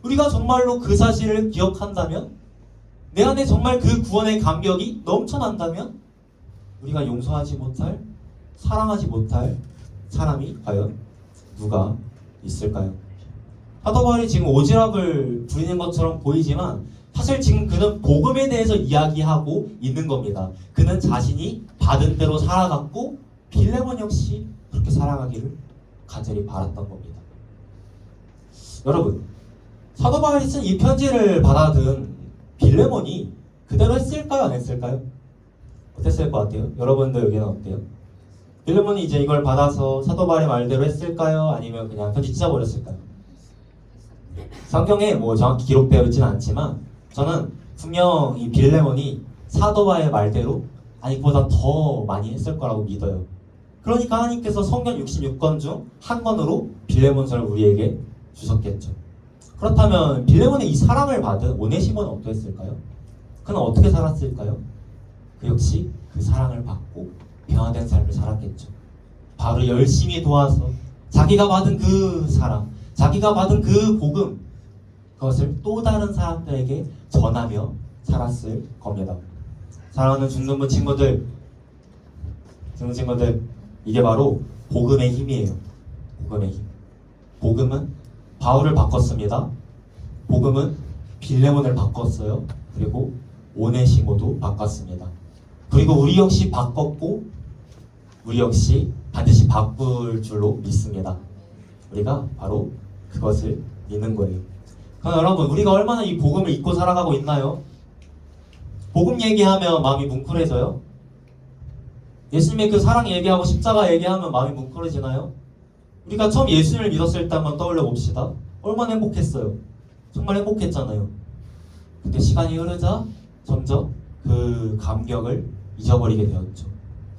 Speaker 4: 우리가 정말로 그 사실을 기억한다면, 내 안에 정말 그 구원의 감격이 넘쳐난다면, 우리가 용서하지 못할, 사랑하지 못할 사람이 과연 누가 있을까요? 사도 바울이 지금 오지랖을 부리는 것처럼 보이지만 사실 지금 그는 복음에 대해서 이야기하고 있는 겁니다. 그는 자신이 받은 대로 살아갔고 빌레몬 역시 그렇게 살아가기를 간절히 바랐던 겁니다. 여러분, 사도 바울이 쓴 이 편지를 받아든 빌레몬이 그대로 했을까요? 안 했을까요? 어땠을 것 같아요? 여러분들 의견은 어때요? 빌레몬이 이제 이걸 받아서 사도 바울의 말대로 했을까요? 아니면 그냥 편지 찢어버렸을까요? 성경에 뭐 정확히 기록되어 있지는 않지만 저는 분명 이 빌레몬이 사도 바울의 말대로 아니 그보다 더 많이 했을 거라고 믿어요. 그러니까 하나님께서 성경 66권 중 한 권으로 빌레몬서를 우리에게 주셨겠죠. 그렇다면 빌레몬의 이 사랑을 받은 오네시모는 어떠했을까요? 그는 어떻게 살았을까요? 그 역시 그 사랑을 받고 변화된 삶을 살았겠죠. 바로 열심히 도와서 자기가 받은 그 사랑, 자기가 받은 그 복음, 그것을 또 다른 사람들에게 전하며 살았을 겁니다. 사랑하는 중등부 친구들, 이게 바로 복음의 힘이에요. 복음의 힘. 복음은 바울을 바꿨습니다. 복음은 빌레몬을 바꿨어요. 그리고 오네시모도 바꿨습니다. 그리고 우리 역시 바꿨고 우리 역시 반드시 바꿀 줄로 믿습니다. 우리가 바로 그것을 믿는 거예요. 그럼 여러분, 우리가 얼마나 이 복음을 잊고 살아가고 있나요? 복음 얘기하면 마음이 뭉클해져요? 예수님의 그 사랑 얘기하고 십자가 얘기하면 마음이 뭉클해지나요? 우리가 처음 예수님을 믿었을 때 한번 떠올려 봅시다. 얼마나 행복했어요? 정말 행복했잖아요. 근데 시간이 흐르자 점점 그 감격을 잊어버리게 되었죠.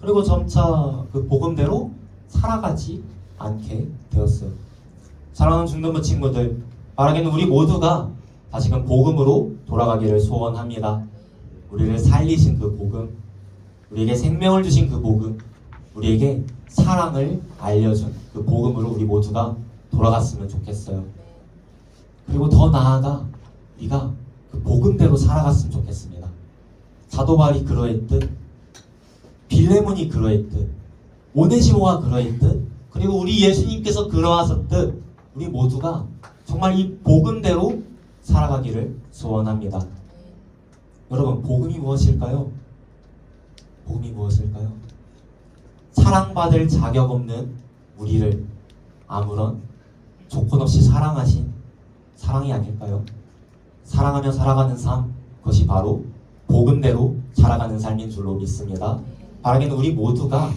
Speaker 4: 그리고 점차 그 복음대로 살아가지 않게 되었어요. 사랑하는 중등부 친구들, 바라기는 우리 모두가 다시금 복음으로 돌아가기를 소원합니다. 우리를 살리신 그 복음, 우리에게 생명을 주신 그 복음, 우리에게 사랑을 알려준 그 복음으로 우리 모두가 돌아갔으면 좋겠어요. 그리고 더 나아가 우리가 그 복음대로 살아갔으면 좋겠습니다. 사도 바울이 그러했듯, 빌레몬이 그러했듯, 오네시모가 그러했듯, 그리고 우리 예수님께서 그러하셨듯 우리 모두가 정말 이 복음대로 살아가기를 소원합니다. 여러분, 복음이 무엇일까요? 복음이 무엇일까요? 사랑받을 자격 없는 우리를 아무런 조건 없이 사랑하신 사랑이 아닐까요? 사랑하며 살아가는 삶, 그것이 바로 복음대로 살아가는 삶인 줄로 믿습니다. 바라기는 우리 모두가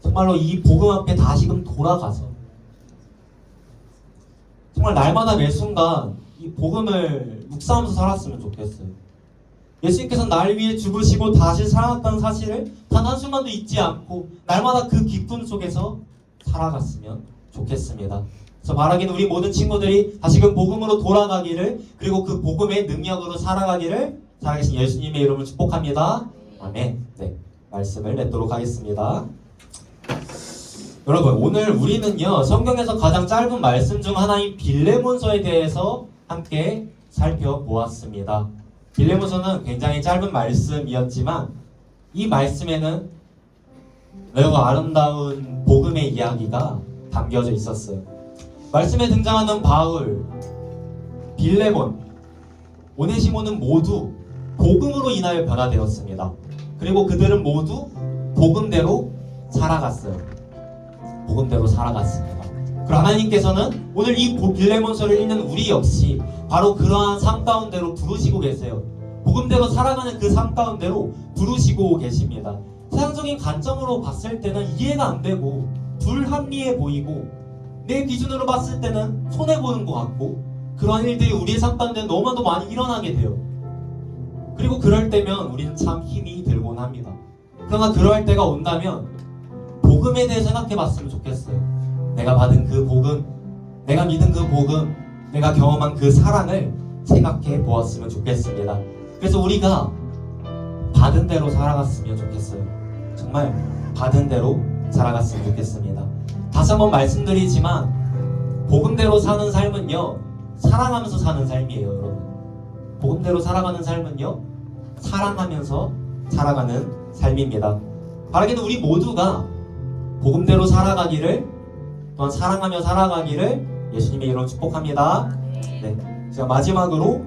Speaker 4: 정말로 이 복음 앞에 다시금 돌아가서 정말 날마다 매 순간 이 복음을 묵상하면서 살았으면 좋겠어요. 예수님께서 날 위해 죽으시고 다시 살아났다는 사실을 단 한순간도 잊지 않고 날마다 그 기쁨 속에서 살아갔으면 좋겠습니다. 그래서 바라기는 우리 모든 친구들이 다시금 복음으로 돌아가기를, 그리고 그 복음의 능력으로 살아가기를 살아계신 예수님의 이름으로 축복합니다. 아멘. 네, 말씀을 맺도록 하겠습니다. 여러분, 오늘 우리는요, 성경에서 가장 짧은 말씀 중 하나인 빌레몬서에 대해서 함께 살펴보았습니다. 빌레몬서는 굉장히 짧은 말씀이었지만 이 말씀에는 매우 아름다운 복음의 이야기가 담겨져 있었어요. 말씀에 등장하는 바울, 빌레몬, 오네시모는 모두 복음으로 인하여 변화되었습니다. 그리고 그들은 모두 복음대로 살아갔어요. 복음대로 살아갔습니다. 그리고 하나님께서는 오늘 이 빌레몬서를 읽는 우리 역시 바로 그러한 삶 가운데로 부르시고 계세요. 복음대로 살아가는 그 삶 가운데로 부르시고 계십니다. 세상적인 관점으로 봤을 때는 이해가 안 되고 불합리해 보이고 내 기준으로 봤을 때는 손해보는 것 같고 그러한 일들이 우리의 삶 가운데 너무나도 많이 일어나게 돼요. 그리고 그럴 때면 우리는 참 힘이 들곤 합니다. 그러나 그럴 때가 온다면 복음에 대해 생각해 봤으면 좋겠어요. 내가 받은 그 복음, 내가 믿은 그 복음, 내가 경험한 그 사랑을 생각해 보았으면 좋겠습니다. 그래서 우리가 받은 대로 살아갔으면 좋겠어요. 정말 받은 대로 살아갔으면 좋겠습니다. 다시 한번 말씀드리지만 복음대로 사는 삶은요, 사랑하면서 사는 삶이에요, 여러분. 복음대로 살아가는 삶은요, 사랑하면서 살아가는 삶입니다. 바라기는 우리 모두가 복음대로 살아가기를, 또한 사랑하며 살아가기를 예수님의 이름으로 축복합니다. 네, 제가 마지막으로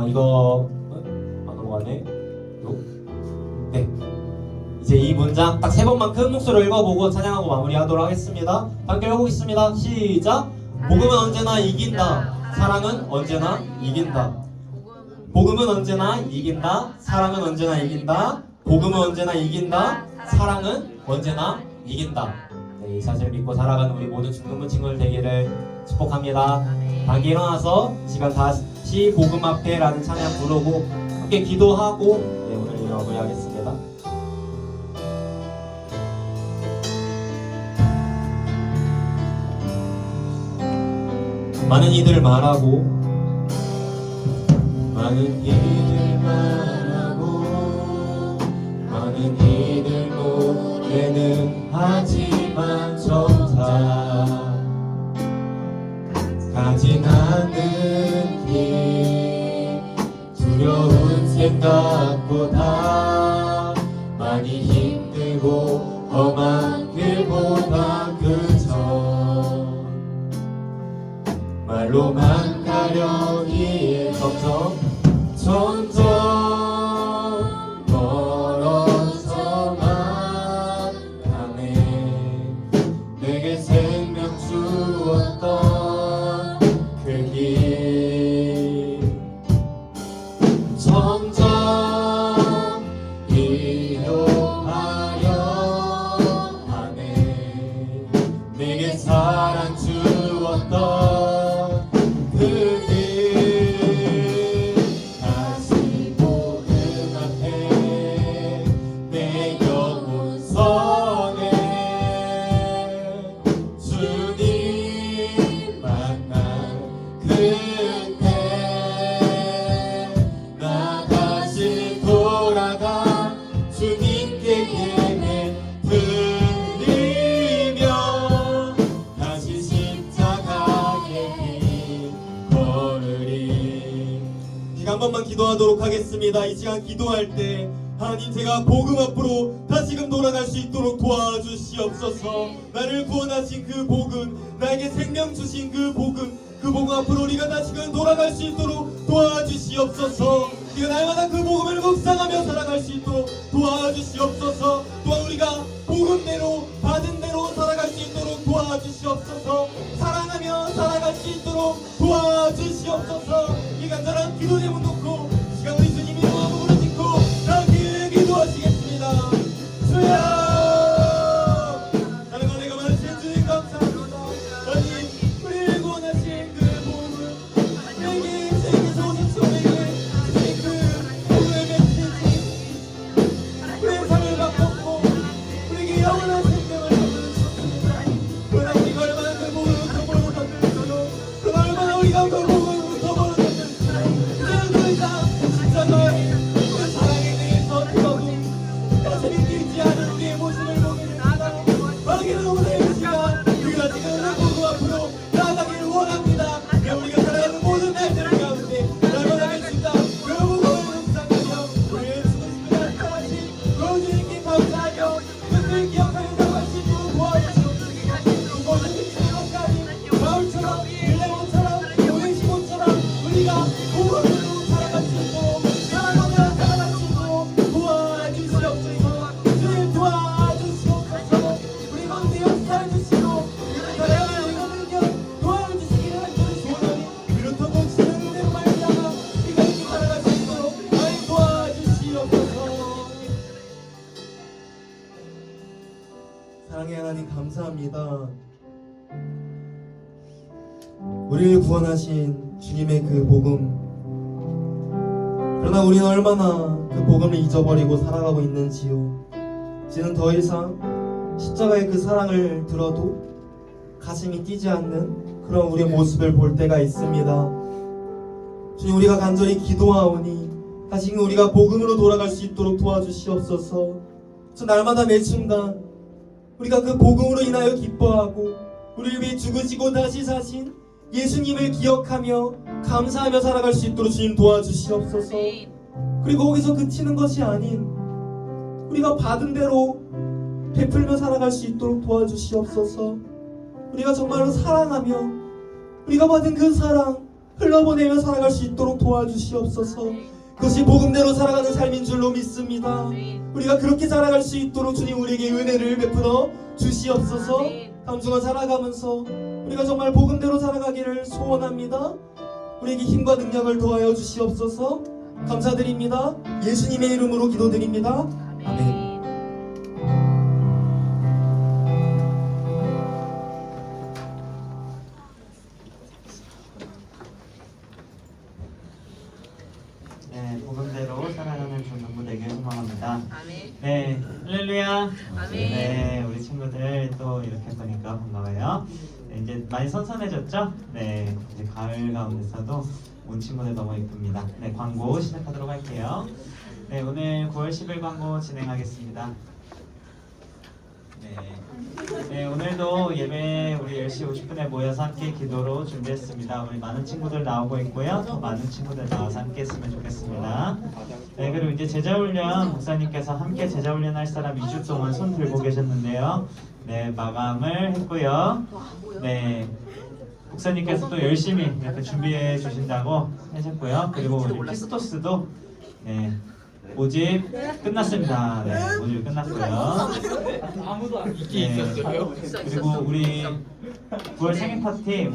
Speaker 4: 이거 넘어가네. 네, 이제 이 문장 딱 3번만 큰 목소리로 읽어보고 찬양하고 마무리하도록 하겠습니다. 함께 읽어보겠습니다. 시작. 복음은 언제나 이긴다. 사랑은 언제나 이긴다. 복음은 언제나 이긴다. 사랑은 언제나 이긴다. 복음은 언제나 이긴다. 사랑은 언제나 이긴다. 네, 이 사실을 믿고 살아가는 우리 모든 중등부 친구들 되기를 축복합니다. 함께 일어나서 시간 다시 복음 앞에라는 찬양 부르고 함께 기도하고 네, 오늘 일을 마무리하겠습니다. 많은 이들 말하고 많은 이들 말하고 많은 이들 노래는 하지만 정작 가진 않는 길 두려운 생각보다 많이 힘들고 험한 길보다 그저 말로만 가려기에 점점 멀어져만 가네. 내게 생명 주었던 그 길 점점 이동하려 하네. 내게 사랑 주었던 한 번만 기도하도록 하겠습니다. 이 시간 기도할 때 하나님, 제가 복음 앞으로 다시금 돌아갈 수 있도록 도와주시옵소서. 나를 구원하신 그 복음, 나에게 생명 주신 그 복음 앞으로 우리가 다시금 돌아갈 수 있도록 도와주시옵소서. 우리가 날마다 그 복음을 묵상하며 살아갈 수 있도록 도와주시옵소서. 또한 우리가 복음대로 받은 대로 살아갈 수 있도록 도와주시옵소서. 사랑하며 살아갈 수 있도록 도와주시옵소서. 이 간절한 기도 제목 놓고 시간 우리 주님 이름 한번 부르짖고 함께 기도하시겠습니다. 주여, 하나님과 내가 만나신 주님 감사합니다. 하나님, 우리를 구원하신 그 복음을 우리에게 세계에서 오셨소. 우리에게 주신 그 복음의 메시지, 우리의 삶을 바꿨고 우리에게 영원한 생명을 주셨습니다. 그러나 우리가 얼마나 그 복음을 덮어버렸는지도, 그러나 얼마나 우리가 그 복음을 덮어버렸는지 이제는 더 이상 십자가의 그 사랑에 대해서 조금 가슴이 뛰지 않은 우리의 모습을 보게 됩니다. 하나님은 오늘 이 시간 우리가 지금 그 복음 앞으로 나아가기를 원합니다. 우리가 살아가는 모든 날들 가운데 날마다 진짜 그 복음을 묵상하며 우리의 주님께 나타나신 그 주님께 감사하며 그들 기억하며 살아갈 수 있도록 도와주시옵소서. 모든 미치는 것까지 마을처럼 빌레몬처럼 오행시몬처럼 우리가 복음으로 살아갈 수 있도록 사랑하며 살아갈 수 있도록 도와주시옵소서. 주님 도와주시옵소서. 우리 가운데 역사해 주시고 우리를 살아가는 능력 도와주시기를 간절히 소원하니 그렇다고 주의 은혜로 말미암아 우리가 이렇게 살아갈 수 있도록 하나님 도와주시옵소서.
Speaker 3: 사랑의 하나님 감사합니다. 우리를 구원하신 주님의 그 복음, 그러나 우리는 얼마나 그 복음을 잊어버리고 살아가고 있는지요. 이제는 더 이상 십자가의 그 사랑을 들어도 가슴이 뛰지 않는 그런 우리의 모습을 볼 때가 있습니다. 주님, 우리가 간절히 기도하오니 다시 우리가 복음으로 돌아갈 수 있도록 도와주시옵소서. 저 날마다 매 순간 우리가 그 복음으로 인하여 기뻐하고 우리를 위해 죽으시고 다시 사신 예수님을 기억하며 감사하며 살아갈 수 있도록 주님 도와주시옵소서. 그리고 거기서 그치는 것이 아닌 우리가 받은 대로 베풀며 살아갈 수 있도록 도와주시옵소서. 우리가 정말로 사랑하며 우리가 받은 그 사랑 흘러보내며 살아갈 수 있도록 도와주시옵소서. 그것이 복음대로 살아가는 삶인 줄로 믿습니다. 우리가 그렇게 살아갈 수 있도록 주님 우리에게 은혜를 베풀어 주시옵소서. 다음 주간 살아가면서 우리가 정말 복음대로 살아가기를 소원합니다. 우리에게 힘과 능력을 더하여 주시옵소서. 감사드립니다. 예수님의 이름으로 기도드립니다. 아멘.
Speaker 5: 네, 복음대로 살아가는 전부 되길 소망합니다.
Speaker 1: 아멘.
Speaker 5: 네, 할렐루야.
Speaker 1: 아멘.
Speaker 5: 네, 우리 친구들 또 이렇게 보니까 반가워요. 네, 이제 많이 선선해졌죠? 네, 이제 가을 가운데서도 온 친구들 너무 이쁩니다. 네, 광고 시작하도록 할게요. 네, 오늘 9월 10일 광고 진행하겠습니다. 네, 오늘도 예배 우리 10시 50분에 모여서 함께 기도로 준비했습니다. 우리 많은 친구들 나오고 있고요. 더 많은 친구들 나와서 함께 했으면 좋겠습니다. 네, 그리고 이제 제자훈련 목사님께서 함께 제자훈련 할 사람 2주 동안 손 들고 계셨는데요. 네, 마감을 했고요. 네, 목사님께서 또 열심히 이렇게 준비해 주신다고 하셨고요. 그리고 우리 피스토스도 네, 모집 끝났습니다. 네, 모집 끝났고요. 네, 그리고 우리 9월 생일 파티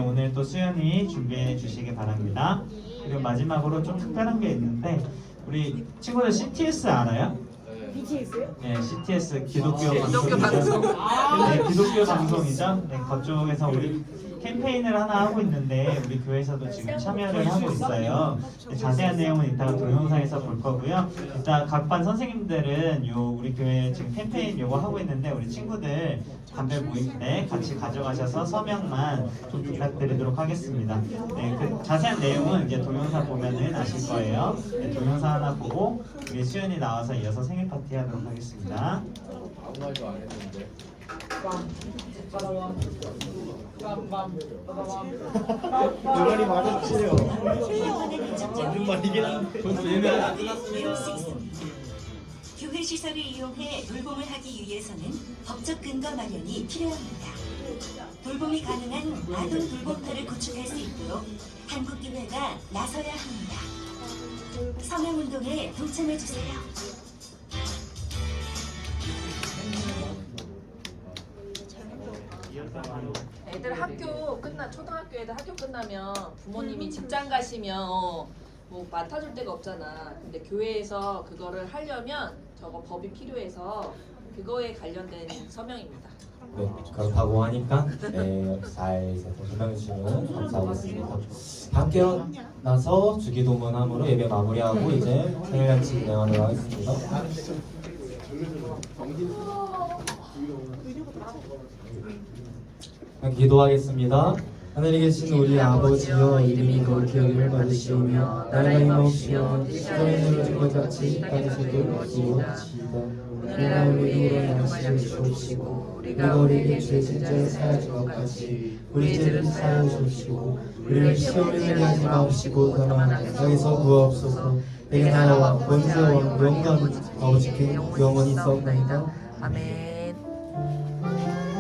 Speaker 5: 오늘 또 수연이 준비해 주시기 바랍니다. 그리고 마지막으로 좀 특별한 게 있는데 우리 친구들 CTS 알아요? 네, CTS 기독교 방송이죠. 네, 기독교 방송이죠. 네, 그쪽에서 우리 캠페인을 하나 하고 있는데 우리 교회에서도 지금 참여를 하고 있어요. 네, 자세한 내용은 이따가 동영상에서 볼 거고요. 일단 각 반 선생님들은 우리 교회 지금 캠페인 요거 하고 있는데 우리 친구들 담배 모임 때 같이 가져가셔서 서명만 좀 부탁드리도록 하겠습니다. 네, 그 자세한 내용은 이제 동영상 보면은 아실 거예요. 네, 동영상 하나 보고 우리 수연이 나와서 이어서 생일 파티 하도록 하겠습니다.
Speaker 6: 아무 말도 안 했는데. 내 말이 맞았지요. 맞는 말이긴 한데.
Speaker 7: 배울 수 있습니다. 교회 시설을 이용해 돌봄을 하기 위해서는 법적 근거 마련이 필요합니다. 돌봄이 가능한 아동 돌봄터를 구축할 수 있도록 한국교회가 나서야 합니다. 서명운동에 동참해주세요.
Speaker 1: 애들 학교 초등학교 애들 학교 끝나면 부모님이 직장 가시면 뭐 맡아줄 데가 없잖아. 근데 교회에서 그거를 하려면 저거 법이 필요해서 그거에 관련된 서명입니다.
Speaker 3: 네, 그렇다고 하니까 잘 설명해 주시면 감사하겠습니다. 함께 나서 주기도문함으로 예배 마무리하고 이제 생일잔치 진행하도록 하겠습니다. 기도하겠습니다. 하늘에 계신 우리 아버지여, 이름이 거룩히 여김을 받으시오며 나라가 임하옵시며 시간의 줄을 준 것 같이 받으시도록 이루어지이다. 우리가 우리에게 양식을 주옵시고 우리가 우리에게 죄 진 자를 사하여 준 것 같이 우리 죄를 사하여 주옵시고 우리를 시험에 들게 하지 마옵시고 다만 악에서 구하옵소서. 내게 나라와 권세와 영광 아버지께 영원히 있사옵나이다.
Speaker 1: 아멘.